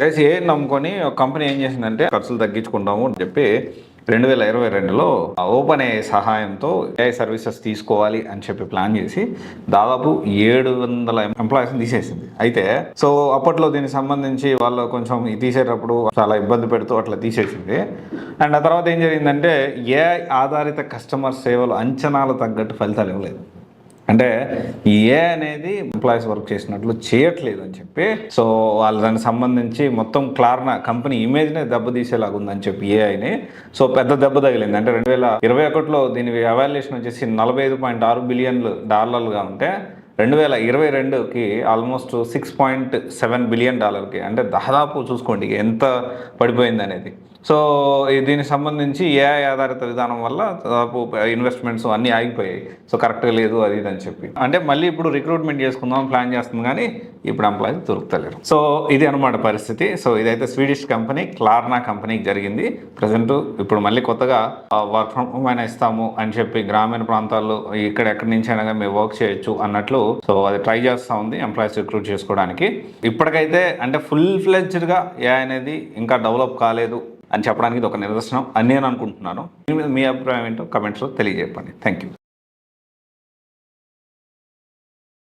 Guys ఏ నమ్ముకొని ఒక company ఏం చేసిందంటే ఖర్చులు తగ్గించుకుంటాము అని చెప్పి 2022లో ఓపెన్ ఏఐ సహాయంతో ఏఐ సర్వీసెస్ తీసుకోవాలి అని చెప్పి ప్లాన్ చేసి దాదాపు 700 ఎంప్లాయీస్ని తీసేసింది. అయితే సో అప్పట్లో దీనికి సంబంధించి వాళ్ళు కొంచెం తీసేటప్పుడు చాలా ఇబ్బంది పెడుతూ అట్లా తీసేసింది. అండ్ ఆ తర్వాత ఏం జరిగిందంటే ఏఐ ఆధారిత కస్టమర్ సేవలు అంచనాలు తగ్గట్టు ఫలితాలు ఇవ్వలేదు. అంటే ఏ అనేది ఎంప్లాయీస్ వర్క్ చేసినట్లు చేయట్లేదు అని చెప్పి సో వాళ్ళు దానికి సంబంధించి మొత్తం క్లార్నా కంపెనీ ఇమేజ్నే దెబ్బతీసేలాగా ఉందని చెప్పి ఏఐని సో పెద్ద దెబ్బ తగిలింది. అంటే 2021లో దీని అవాల్యుయేషన్ వచ్చేసి $45.6 బిలియన్ ఉంటే 2022కి ఆల్మోస్ట్ $6.7 బిలియన్, అంటే దాదాపు చూసుకోండి ఎంత పడిపోయింది అనేది. సో దీనికి సంబంధించి ఏఐ ఆధారిత విధానం వల్ల దాదాపు ఇన్వెస్ట్మెంట్స్ అన్నీ ఆగిపోయాయి. సో కరెక్ట్గా లేదు అది ఇది అని చెప్పి అంటే మళ్ళీ ఇప్పుడు రిక్రూట్మెంట్ చేసుకుందాం ప్లాన్ చేస్తుంది కానీ ఇప్పుడు ఎంప్లాయీస్ దొరుకుతలేరు. సో ఇది అనమాట పరిస్థితి. సో ఇదైతే స్వీడిష్ కంపెనీ క్లార్నా కంపెనీకి జరిగింది. ప్రజెంట్ ఇప్పుడు మళ్ళీ కొత్తగా వర్క్ ఫ్రమ్ హోమ్ అయినా ఇస్తాము అని చెప్పి గ్రామీణ ప్రాంతాల్లో ఎక్కడి నుంచి అయినా మేము వర్క్ చేయొచ్చు అన్నట్లు సో అది ట్రై చేస్తూ ఉంది ఎంప్లాయీస్ రిక్రూట్ చేసుకోవడానికి. ఇప్పటికైతే అంటే ఫుల్ ఫ్లెడ్జ్డ్గా ఏఐ అనేది ఇంకా డెవలప్ కాలేదు అని చెప్పడానికి ఇది ఒక నిదర్శనం అని నేను అనుకుంటున్నాను. మీ అభిప్రాయం ఏంటో కమెంట్స్లో తెలియజేయండి. Thank you.